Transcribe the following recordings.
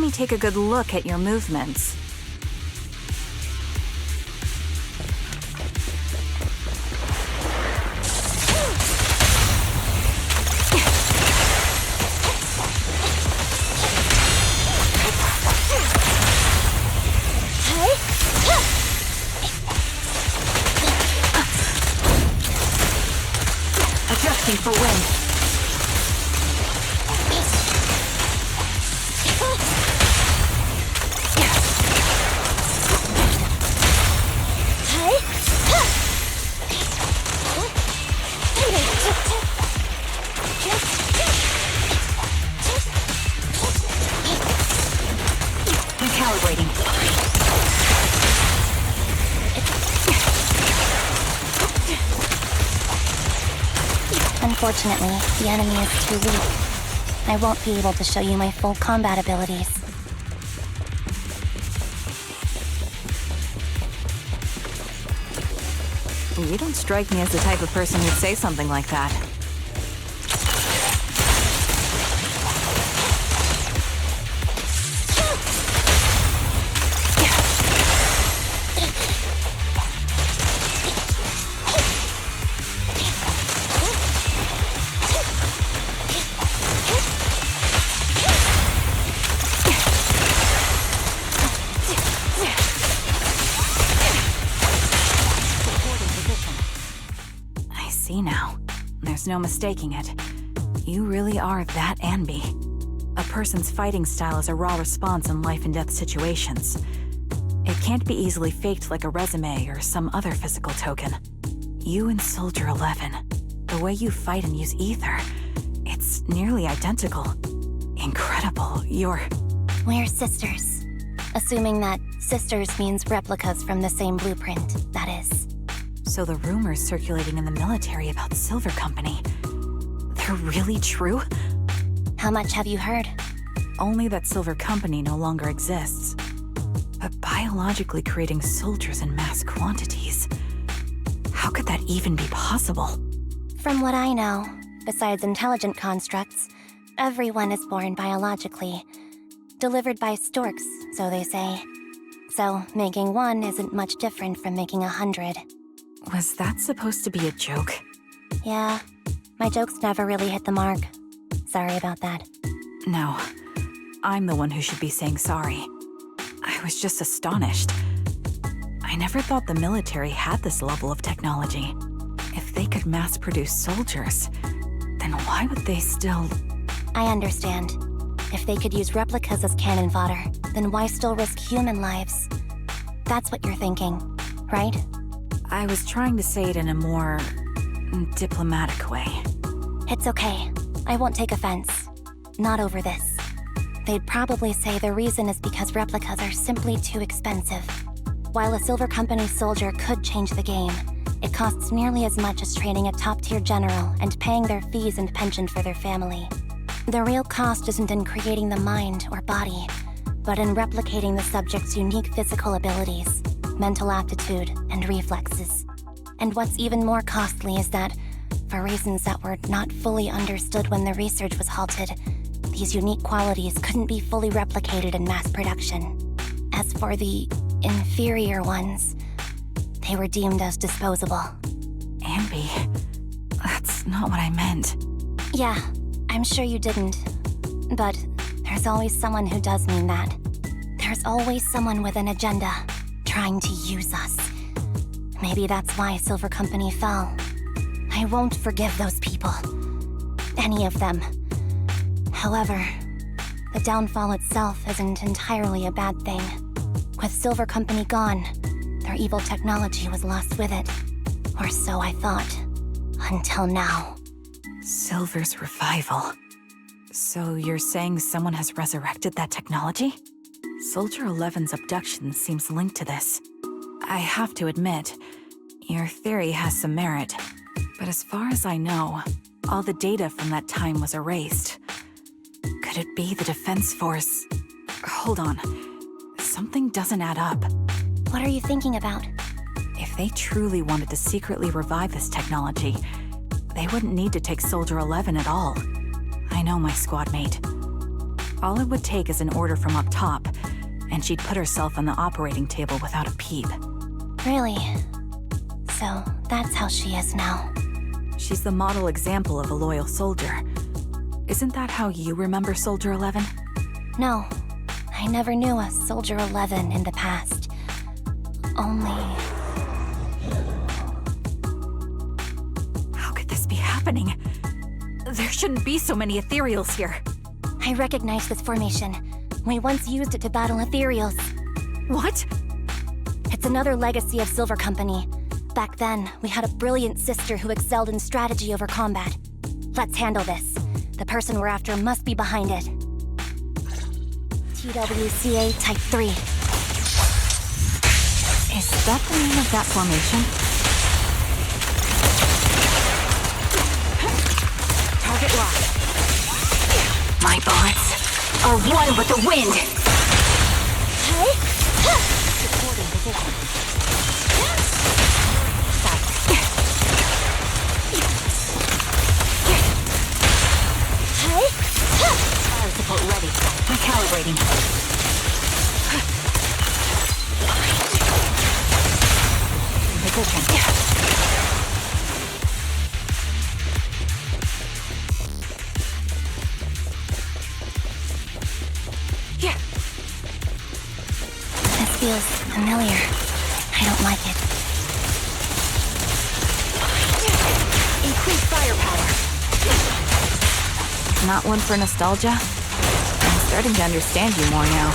me take a good look at your movements. Adjusting for wind. Recalibrating. Unfortunately, the enemy is too weak. I won't be able to show you my full combat abilities. You don't strike me as the type of person who'd say something like that. Now. There's no mistaking it. You really are that Anby. A person's fighting style is a raw response in life and death situations. It can't be easily faked like a resume or some other physical token. You and Soldier 11, the way you fight and use ether, it's nearly identical. Incredible. We're sisters. Assuming that sisters means replicas from the same blueprint, that is. So the rumors circulating in the military about Silver Company, they're really true? How much have you heard? Only that Silver Company no longer exists. But biologically creating soldiers in mass quantities, how could that even be possible? From what I know, besides intelligent constructs, everyone is born biologically. Delivered by storks, so they say. So making one isn't much different from making 100. Was that supposed to be a joke? Yeah, my jokes never really hit the mark. Sorry about that. No, I'm the one who should be saying sorry. I was just astonished. I never thought the military had this level of technology. If they could mass-produce soldiers, then why would they still... I understand. If they could use replicas as cannon fodder, then why still risk human lives? That's what you're thinking, right? I was trying to say it in a more... diplomatic way. It's okay. I won't take offense. Not over this. They'd probably say the reason is because replicas are simply too expensive. While a Silver Company soldier could change the game, it costs nearly as much as training a top-tier general and paying their fees and pension for their family. The real cost isn't in creating the mind or body, but in replicating the subject's unique physical abilities, mental aptitude, and reflexes. And what's even more costly is that, for reasons that were not fully understood when the research was halted, these unique qualities couldn't be fully replicated in mass production. As for the inferior ones, they were deemed as disposable. Anby, that's not what I meant. Yeah, I'm sure you didn't. But there's always someone who does mean that. There's always someone with an agenda, trying to use us. Maybe that's why Silver Company fell. I won't forgive those people. Any of them. However, the downfall itself isn't entirely a bad thing. With Silver Company gone, their evil technology was lost with it. Or so I thought. Until now. Silver's revival. So you're saying someone has resurrected that technology? Soldier 11's abduction seems linked to this. I have to admit, your theory has some merit. But as far as I know, all the data from that time was erased. Could it be the Defense Force? Hold on. Something doesn't add up. What are you thinking about? If they truly wanted to secretly revive this technology, they wouldn't need to take Soldier 11 at all. I know my squad mate. All it would take is an order from up top, and she'd put herself on the operating table without a peep. Really? So, that's how she is now. She's the model example of a loyal soldier. Isn't that how you remember Soldier 11? No, I never knew a Soldier 11 in the past. Only... How could this be happening? There shouldn't be so many ethereals here. I recognize this formation. We once used it to battle ethereals. What? It's another legacy of Silver Company. Back then, we had a brilliant sister who excelled in strategy over combat. Let's handle this. The person we're after must be behind it. TWCA Type 3. Is that the name of that formation? Target locked. My bullets are one with the wind! Supporting position. Fire support ready. Recalibrating. Position. This feels familiar. I don't like it. Increased firepower. Not one for nostalgia? I'm starting to understand you more now.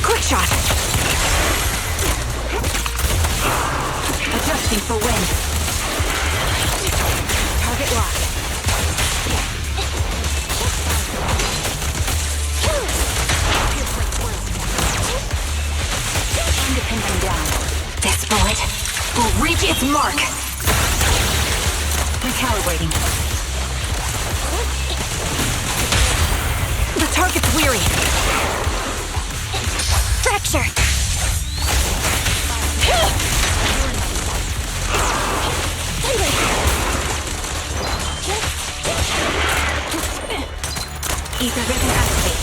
Quick shot. Adjusting for wind. Target locked. Independent down. This bullet will reach its mark. Recalibrating. The target's weary. Fracture! Ether vision activate.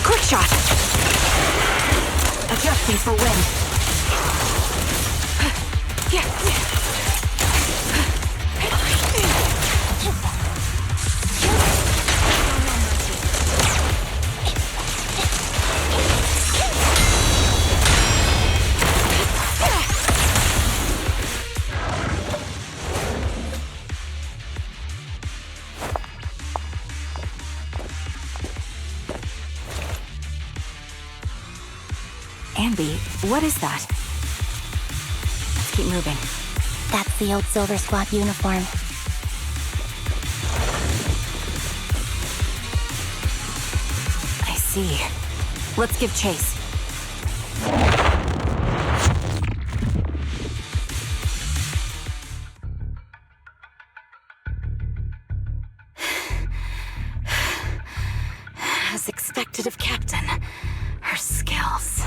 Quick shot. Adjusting for wind. Anby, what is that? Let's keep moving. That's the old Silver Squad uniform. I see. Let's give chase. As expected of Captain, her skills,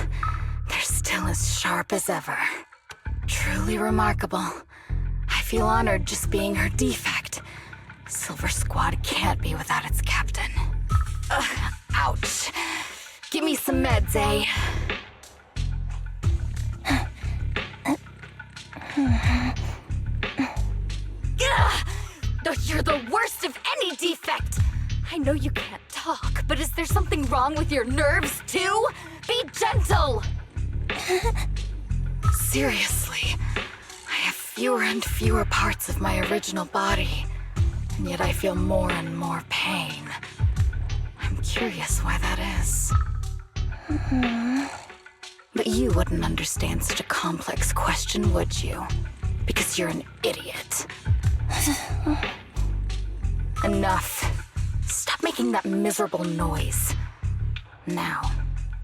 they're still as sharp as ever. Truly remarkable. I feel honored just being her defect. Silver Squad can't be without its captain. Ugh, ouch. Give me some meds, eh? Ugh, you're the worst of any defect! I know you can't talk, but is there something wrong with your nerves, too? Be gentle! Seriously, I have fewer and fewer parts of my original body, and yet I feel more and more pain. I'm curious why that is. But you wouldn't understand such a complex question, would you? Because you're an idiot. Enough. Stop making that miserable noise. Now,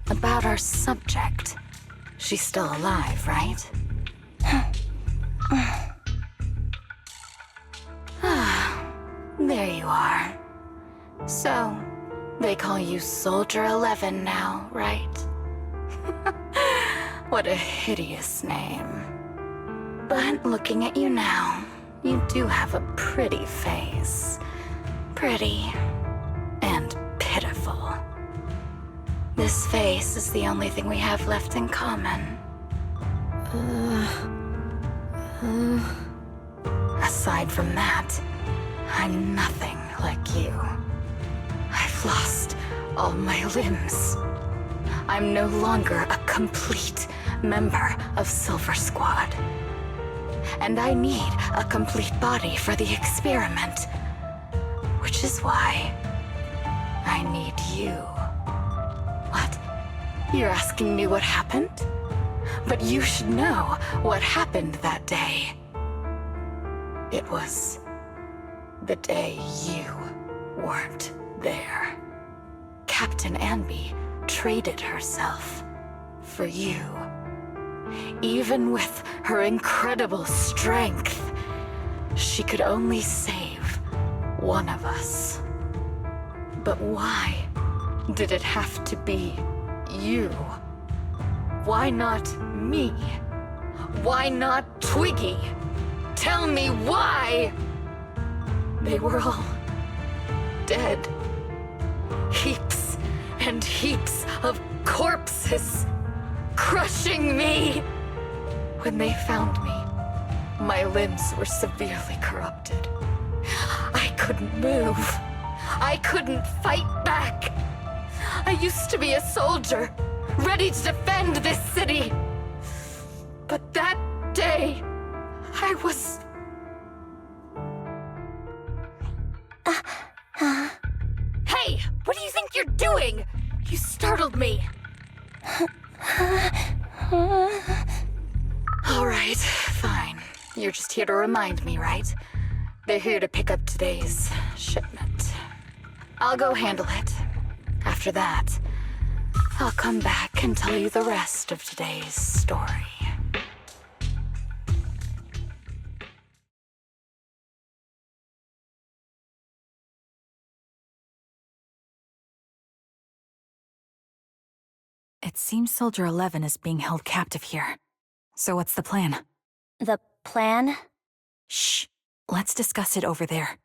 about our subject. She's still alive, right? Ah, there you are. So, they call you Soldier 11 now, right? What a hideous name. But looking at you now, you do have a pretty face. Pretty and pitiful. This face is the only thing we have left in common. Aside from that, I'm nothing like you. I've lost all my limbs. I'm no longer a complete member of Silver Squad. And I need a complete body for the experiment. Which is why I need you. What? You're asking me what happened? But you should know what happened that day. It was the day you weren't there. Captain Anby traded herself for you. Even with her incredible strength, she could only save one of us. But why did it have to be you? Why not me? Why not Twiggy? Tell me why! They were all dead. Heaps and heaps of corpses, crushing me. When they found me, my limbs were severely corrupted. I couldn't move. I couldn't fight back. I used to be a soldier, ready to defend this city. But that day, I was... Hey! What do you think you're doing? You startled me. All right, fine. You're just here to remind me, right? They're here to pick up today's shipment. I'll go handle it. After that, I'll come back and tell you the rest of today's story. It seems Soldier 11 is being held captive here. So what's the plan? The plan? Shh. Let's discuss it over there.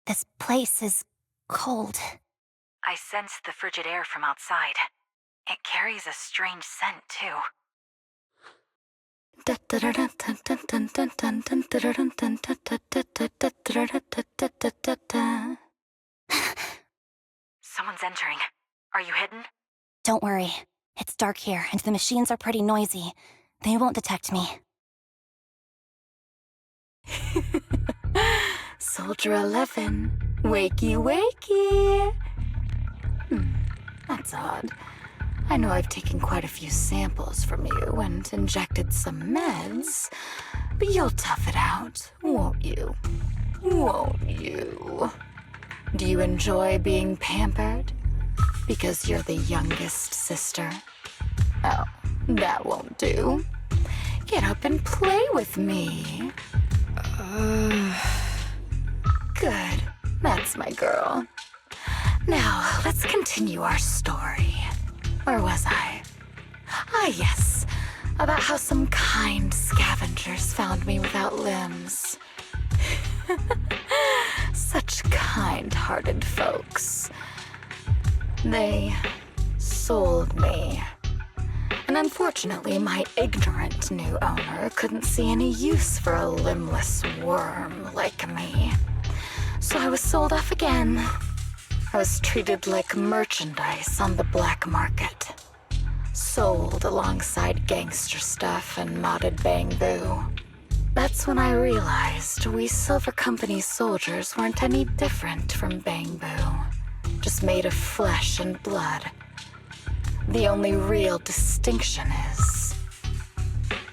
This place is cold. I sensed the frigid air from outside. It carries a strange scent, too. Someone's entering. Are you hidden? Don't worry. It's dark here, and the machines are pretty noisy. They won't detect me. Soldier 11, wakey wakey. That's odd. I know I've taken quite a few samples from you and injected some meds, but you'll tough it out, won't you? Won't you? Do you enjoy being pampered? Because you're the youngest sister? Oh, that won't do. Get up and play with me. Good. That's my girl. Now, let's continue our story. Where was I? Ah, yes. About how some kind scavengers found me without limbs. Such kind-hearted folks. They sold me. And unfortunately, my ignorant new owner couldn't see any use for a limbless worm like me. So I was sold off again. I was treated like merchandise on the black market. Sold alongside gangster stuff and modded bamboo. That's when I realized we Silver Company soldiers weren't any different from bamboo. Just made of flesh and blood. The only real distinction is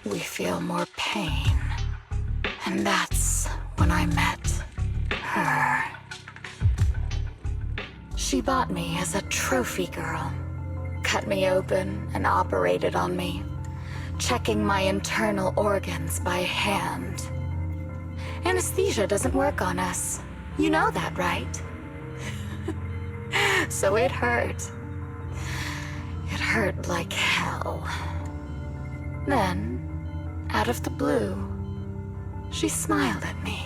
we feel more pain. And that's when I met her. She bought me as a trophy girl, cut me open and operated on me, checking my internal organs by hand. Anesthesia doesn't work on us. You know that, right? So it hurt. It hurt like hell. Then, out of the blue, she smiled at me.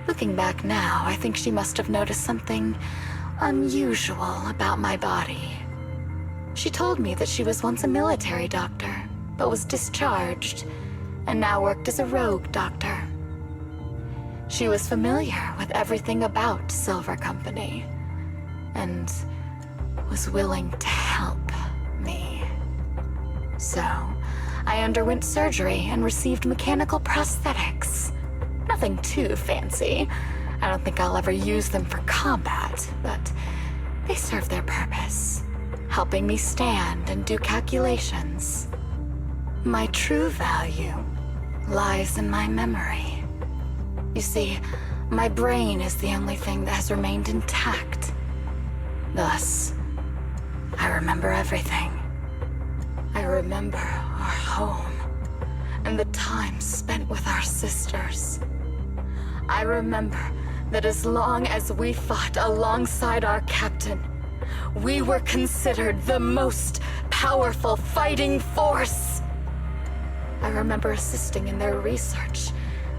Looking back now, I think she must have noticed something unusual about my body. She told me that she was once a military doctor, but was discharged, and now worked as a rogue doctor. She was familiar with everything about Silver Company, and was willing to help me. So, I underwent surgery and received mechanical prosthetics. Nothing too fancy. I don't think I'll ever use them for combat, but they serve their purpose, helping me stand and do calculations. My true value lies in my memory. You see, my brain is the only thing that has remained intact. Thus, I remember everything. I remember our home and the time spent with our sisters. I remember that as long as we fought alongside our captain, we were considered the most powerful fighting force. I remember assisting in their research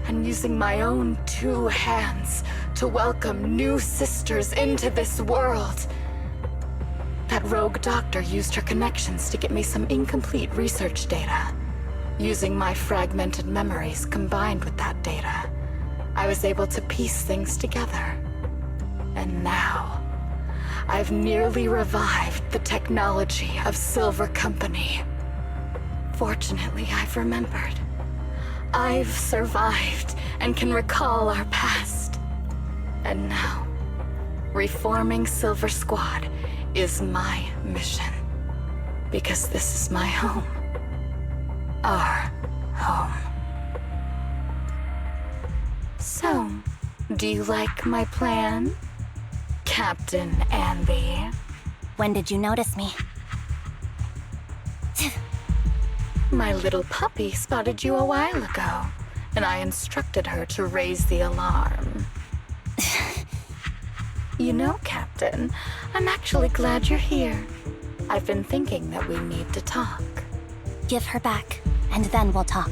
and using my own 2 hands to welcome new sisters into this world. That rogue doctor used her connections to get me some incomplete research data. Using my fragmented memories combined with that data, I was able to piece things together. And now, I've nearly revived the technology of Silver Company. Fortunately, I've remembered. I've survived and can recall our past. And now, reforming Silver Squad is my mission. Because this is my home. Our home. So, do you like my plan, Captain Andy? When did you notice me? My little puppy spotted you a while ago, and I instructed her to raise the alarm. You know, Captain, I'm actually glad you're here. I've been thinking that we need to talk. Give her back, and then we'll talk.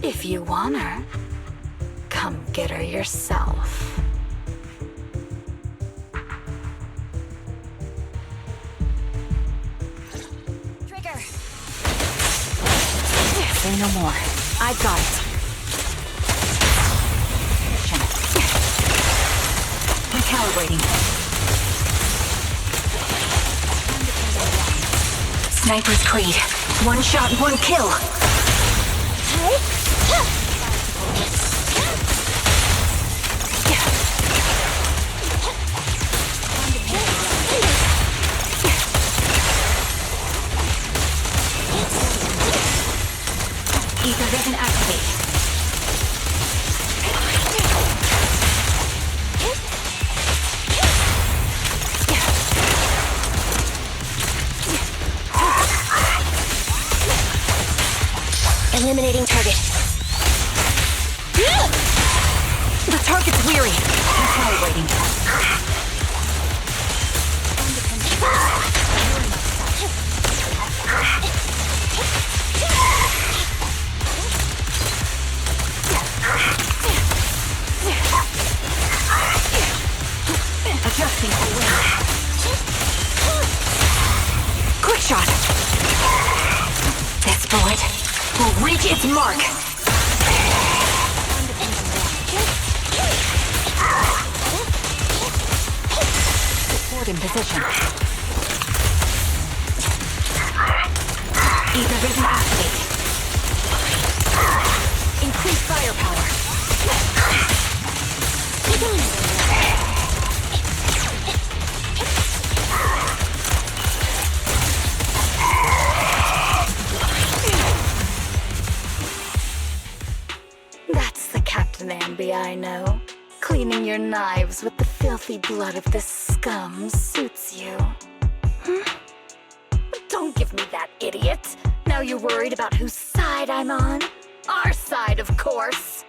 If you want her, come get her yourself. Say no more. I've got it. Recalibrating. Sniper's Creed. One shot, one kill. Ether doesn't activate. Eliminating target. The target's weary. Recalibrating. Adjusting for wind. Quick shot. This bullet will reach its mark. Support in position. Ether vision activate. Increase firepower. That's the Captain Ambi I know. Cleaning your knives with the filthy blood of this scum suits you. Don't give me that, idiot. Now you're worried about whose side I'm on? Our side, of course.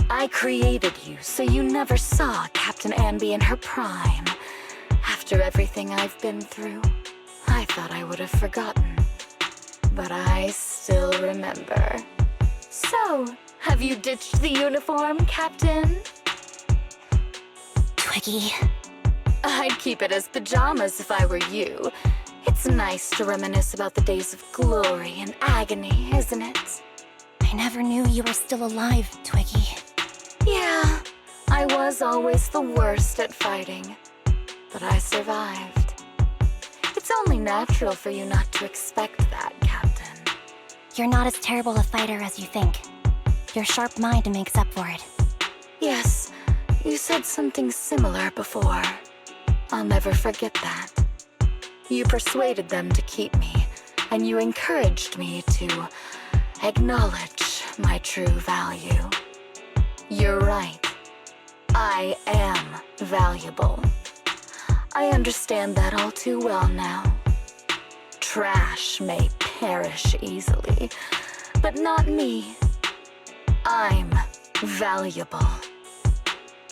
I created you so you never saw Captain Ambi in her prime. After everything I've been through, I thought I would have forgotten. But I still remember. So, have you ditched the uniform, Captain? Twiggy. I'd keep it as pajamas if I were you. It's nice to reminisce about the days of glory and agony, isn't it? I never knew you were still alive, Twiggy. Yeah, I was always the worst at fighting. But I survived. It's only natural for you not to expect that, Captain. You're not as terrible a fighter as you think. Your sharp mind makes up for it. Yes, you said something similar before. I'll never forget that. You persuaded them to keep me, and you encouraged me to acknowledge my true value. You're right. I am valuable. I understand that all too well now. Trash may perish easily, but not me. I'm valuable.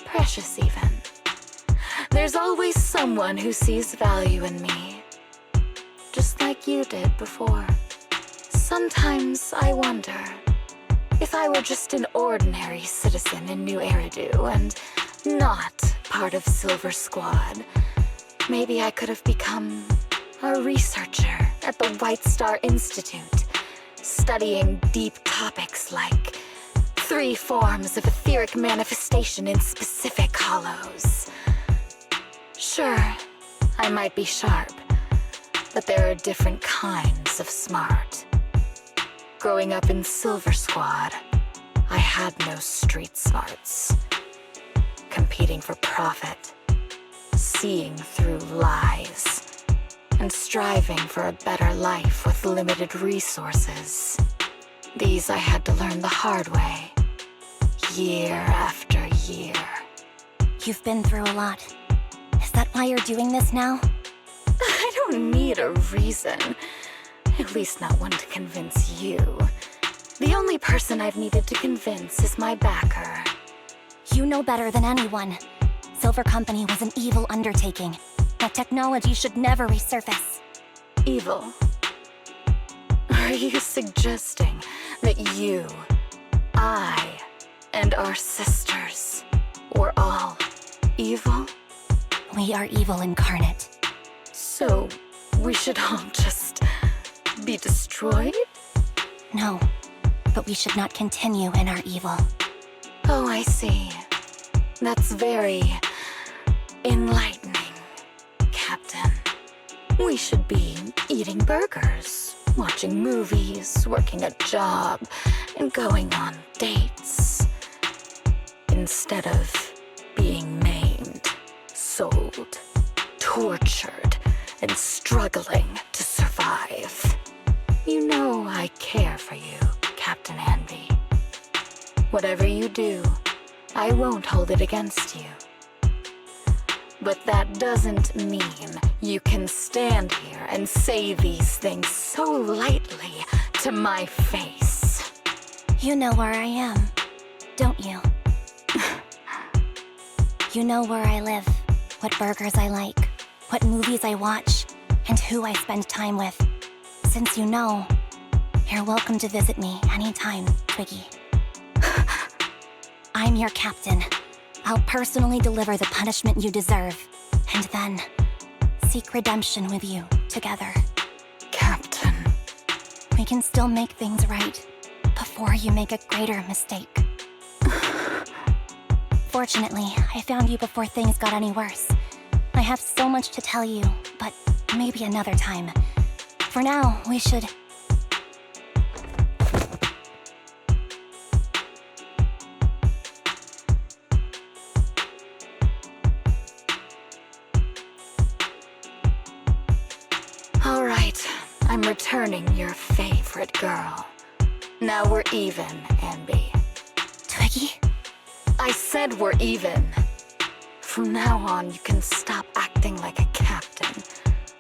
Precious even. There's always someone who sees value in me. Just like you did before. Sometimes I wonder if I were just an ordinary citizen in New Eridu and not part of Silver Squad, maybe I could have become a researcher at the White Star Institute, studying deep topics like 3 forms of etheric manifestation in specific hollows. Sure, I might be sharp, but there are different kinds of smart. Growing up in Silver Squad, I had no street smarts. Competing for profit, seeing through lies, and striving for a better life with limited resources. These I had to learn the hard way, year after year. You've been through a lot. Is that why you're doing this now? I don't need a reason. At least not one to convince you. The only person I've needed to convince is my backer. You know better than anyone. Silver Company was an evil undertaking. That technology should never resurface. Evil? Are you suggesting that you, I, and our sisters were all evil? We are evil incarnate. So, we should all just be destroyed? No. but we should not continue in our evil. Oh, I see. That's very enlightening, Captain. We should be eating burgers, watching movies, working a job, and going on dates. Instead of being maimed, sold, tortured, and struggling to survive. You know I care for you, Captain Anby. Whatever you do, I won't hold it against you. But that doesn't mean you can stand here and say these things so lightly to my face. You know where I am, don't you? You know where I live, what burgers I like, what movies I watch, and who I spend time with. Since you know, you're welcome to visit me anytime, Twiggy. I'm your captain. I'll personally deliver the punishment you deserve, and then seek redemption with you together. Captain. We can still make things right before you make a greater mistake. Fortunately, I found you before things got any worse. I have so much to tell you, but maybe another time. For now, we should... All right, I'm returning your favorite girl. Now we're even, Anby. Twiggy? I said we're even. From now on, you can stop acting like a captain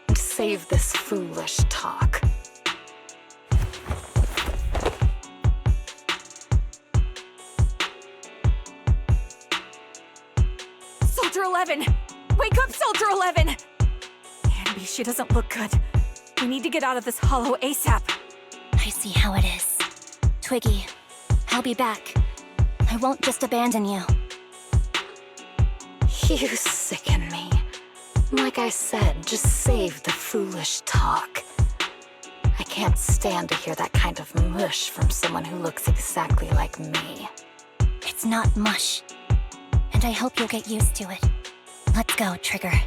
and save this foolish talk. Soldier 11! Wake up, Soldier 11! Anby, she doesn't look good. We need to get out of this hollow ASAP. I see how it is. Twiggy, I'll be back. I won't just abandon you. You sicken me. Like I said, just save the foolish talk. I can't stand to hear that kind of mush from someone who looks exactly like me. It's not mush. And I hope you'll get used to it. Let's go, Trigger.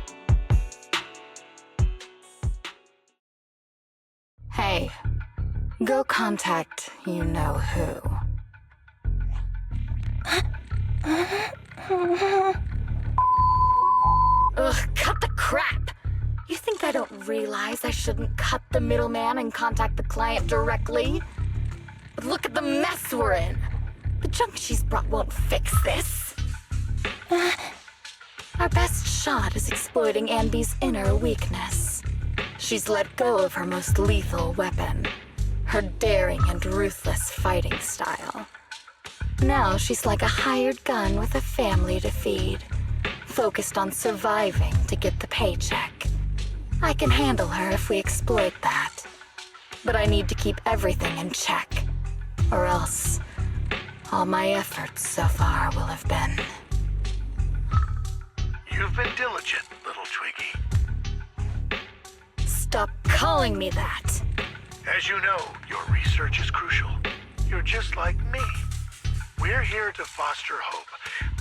Hey, go contact you-know-who. Ugh, cut the crap! You think I don't realize I shouldn't cut the middleman and contact the client directly? But look at the mess we're in! The junk she's brought won't fix this. Our best shot is exploiting Anby's inner weakness. She's let go of her most lethal weapon, her daring and ruthless fighting style. Now she's like a hired gun with a family to feed, focused on surviving to get the paycheck. I can handle her if we exploit that. But I need to keep everything in check, or else all my efforts so far will have been... You've been diligent, little Twiggy. Stop calling me that! As you know, your research is crucial. You're just like me. We're here to foster hope.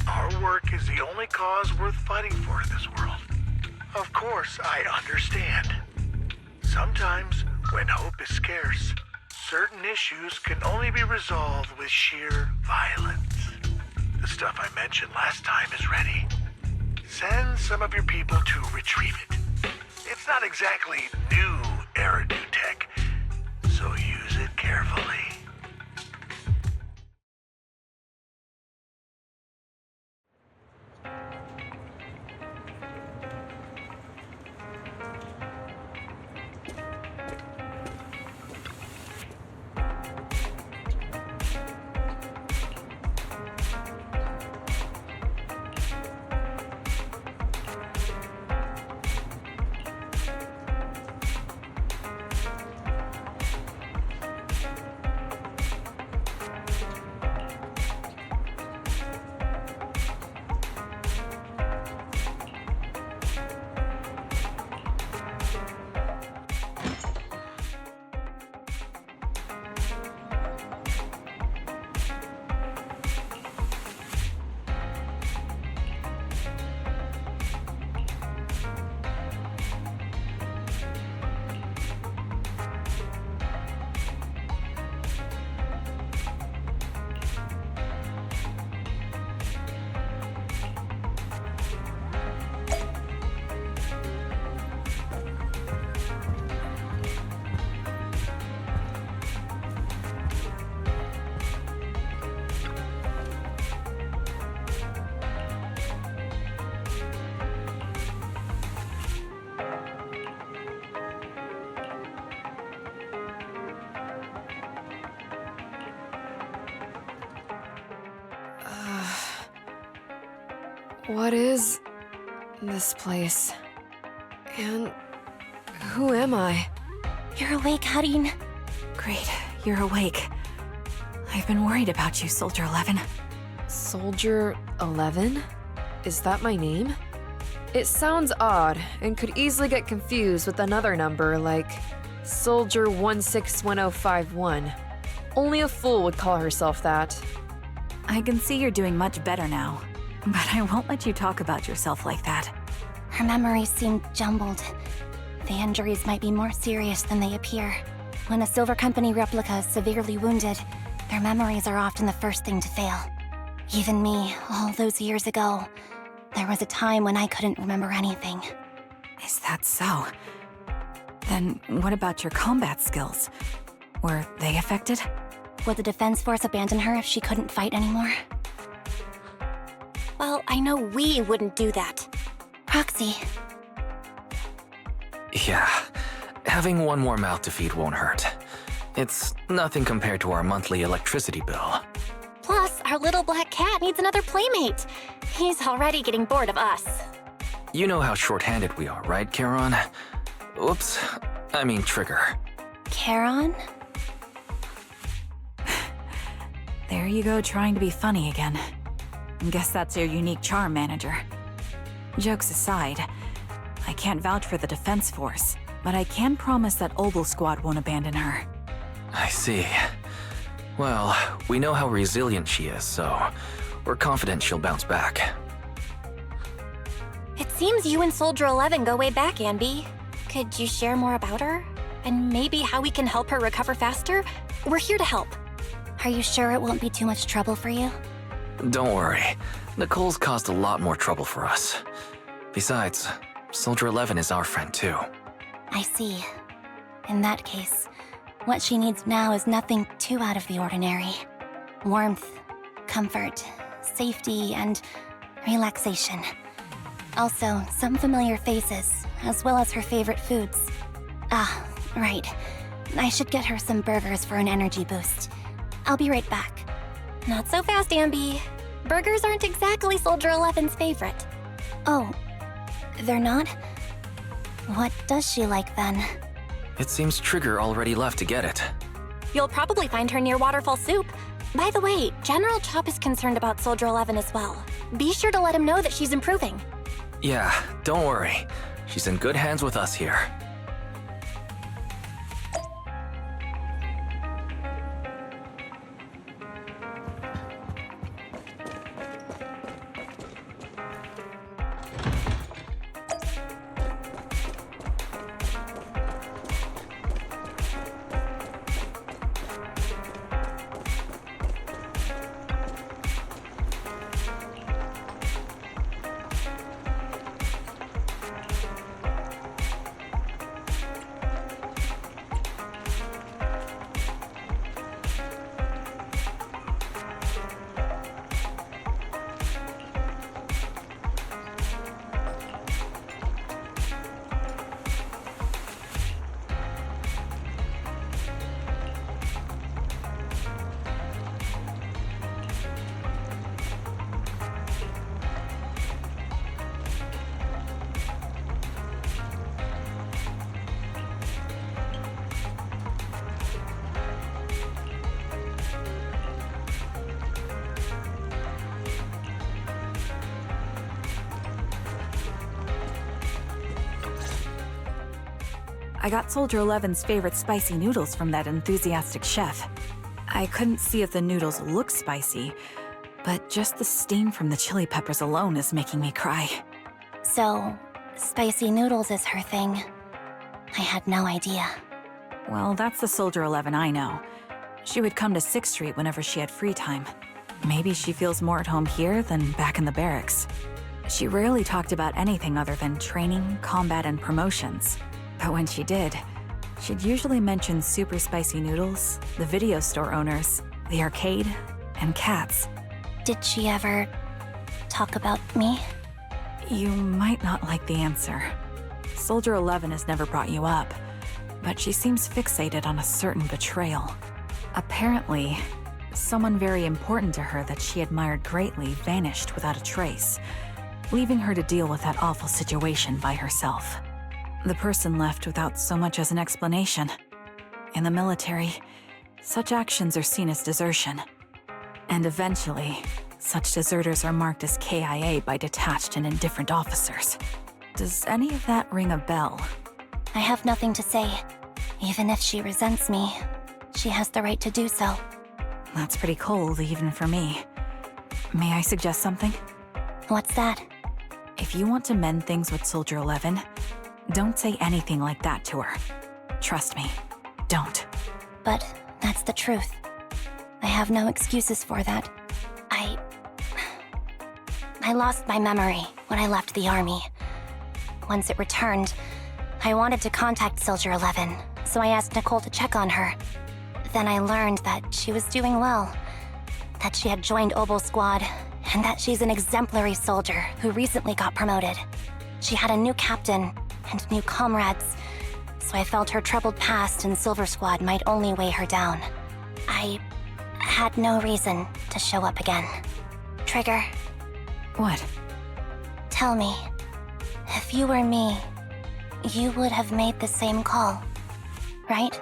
Our work is the only cause worth fighting for in this world. Of course, I understand. Sometimes, when hope is scarce, certain issues can only be resolved with sheer violence. The stuff I mentioned last time is ready. Send some of your people to retrieve it. It's not exactly new Eridu tech, so use it carefully. What is this place? And who am I? You're awake, Harin. Great, you're awake. I've been worried about you, Soldier 11. Soldier 11? Is that my name? It sounds odd and could easily get confused with another number like Soldier 161051. Only a fool would call herself that. I can see you're doing much better now, but I won't let you talk about yourself like that. Her memories seem jumbled. The injuries might be more serious than they appear. When a Silver Company replica is severely wounded, their memories are often the first thing to fail. Even me, all those years ago, there was a time when I couldn't remember anything. Is that so? Then what about your combat skills? Were they affected? Would the Defense Force abandon her if she couldn't fight anymore? Well, I know we wouldn't do that. Roxy, Yeah, having one more mouth to feed won't hurt. It's nothing compared to our monthly electricity bill. plus our little black cat needs another playmate. He's already getting bored of us. You know how short-handed we are, right, Charon? Oops, I mean Trigger. Charon? There you go, trying to be funny again. Guess that's your unique charm, Manager. Jokes aside, I can't vouch for the Defense Force, but I can promise that Obel Squad won't abandon her. I see. Well, we know how resilient she is, so we're confident she'll bounce back. It seems you and Soldier 11 go way back, Anby. Could you share more about her? And maybe how we can help her recover faster? We're here to help. Are you sure it won't be too much trouble for you? Don't worry, Nicole's caused a lot more trouble for us. Besides, Soldier 11 is our friend too. I see. In that case, what she needs now is nothing too out of the ordinary. Warmth, comfort, safety, and relaxation. Also, some familiar faces, as well as her favorite foods. Ah, right. I should get her some burgers for an energy boost. I'll be right back. Not so fast, Anby. Burgers aren't exactly Soldier 11's favorite. Oh, they're not? What does she like then? It seems Trigger already left to get it. You'll probably find her near Waterfall Soup. By the way, General Chop is concerned about Soldier 11 as well. Be sure to let him know that she's improving. Yeah, don't worry. She's in good hands with us here. I got Soldier 11's favorite spicy noodles from that enthusiastic chef. I couldn't see if the noodles look spicy, but just the steam from the chili peppers alone is making me cry. So, spicy noodles is her thing. I had no idea. Well, that's the Soldier 11 I know. She would come to 6th Street whenever she had free time. Maybe she feels more at home here than back in the barracks. She rarely talked about anything other than training, combat, and promotions. But when she did, she'd usually mention super spicy noodles, the video store owners, the arcade, and cats. Did she ever talk about me? You might not like the answer. Soldier 11 has never brought you up, but she seems fixated on a certain betrayal. Apparently, someone very important to her that she admired greatly vanished without a trace. leaving her to deal with that awful situation by herself. The person left without so much as an explanation. In the military, such actions are seen as desertion. And eventually, such deserters are marked as KIA by detached and indifferent officers. Does any of that ring a bell? I have nothing to say. Even if she resents me, she has the right to do so. That's pretty cold, even for me. May I suggest something? What's that? If you want to mend things with Soldier 11, don't say anything like that to her. Trust me, don't. But that's the truth. I have no excuses for that. I lost my memory when I left the army. Once it returned, I wanted to contact Soldier 11, so I asked Nicole to check on her. Then I learned that she was doing well, that she had joined Obel Squad, and that she's an exemplary soldier who recently got promoted. She had a new captain and new comrades, so I felt her troubled past in Silver Squad might only weigh her down. I had no reason to show up again. Trigger, What? tell me, if you were me, you would have made the same call, right?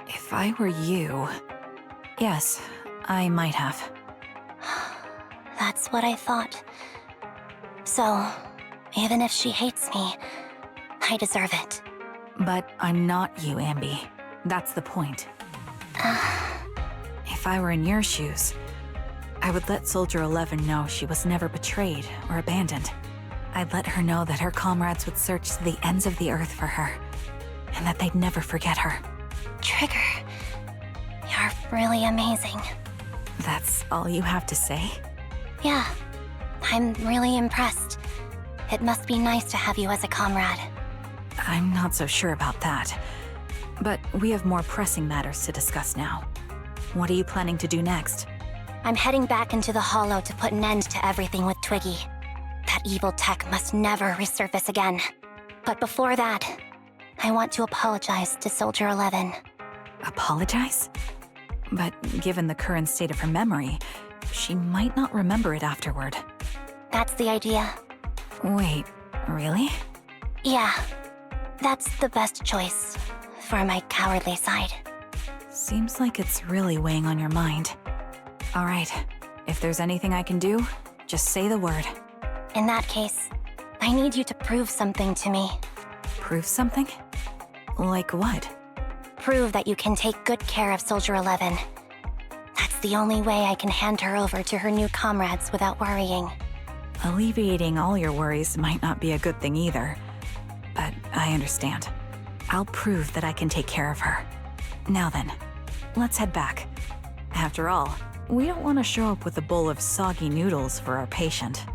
If I were you... Yes, I might have. That's what I thought. So, even if she hates me, I deserve it. But I'm not you, Ambi. That's the point. If I were in your shoes, I would let Soldier 11 know she was never betrayed or abandoned. I'd let her know that her comrades would search to the ends of the earth for her, and that they'd never forget her. Trigger, you're really amazing. That's all you have to say? Yeah, I'm really impressed. It must be nice to have you as a comrade. I'm not so sure about that. But we have more pressing matters to discuss now. What are you planning to do next? I'm heading back into the Hollow to put an end to everything with Twiggy. That evil tech must never resurface again. But before that, I want to apologize to Soldier 11. Apologize? But given the current state of her memory, she might not remember it afterward. That's the idea. Wait, really? Yeah, that's the best choice for my cowardly side. Seems like it's really weighing on your mind. All right, if there's anything I can do, just say the word. In that case, I need you to prove something to me. Prove something? Like what? Prove that you can take good care of Soldier 11. That's the only way I can hand her over to her new comrades without worrying. Alleviating all your worries might not be a good thing either. But I understand. I'll prove that I can take care of her. Now then, let's head back. After all, we don't want to show up with a bowl of soggy noodles for our patient.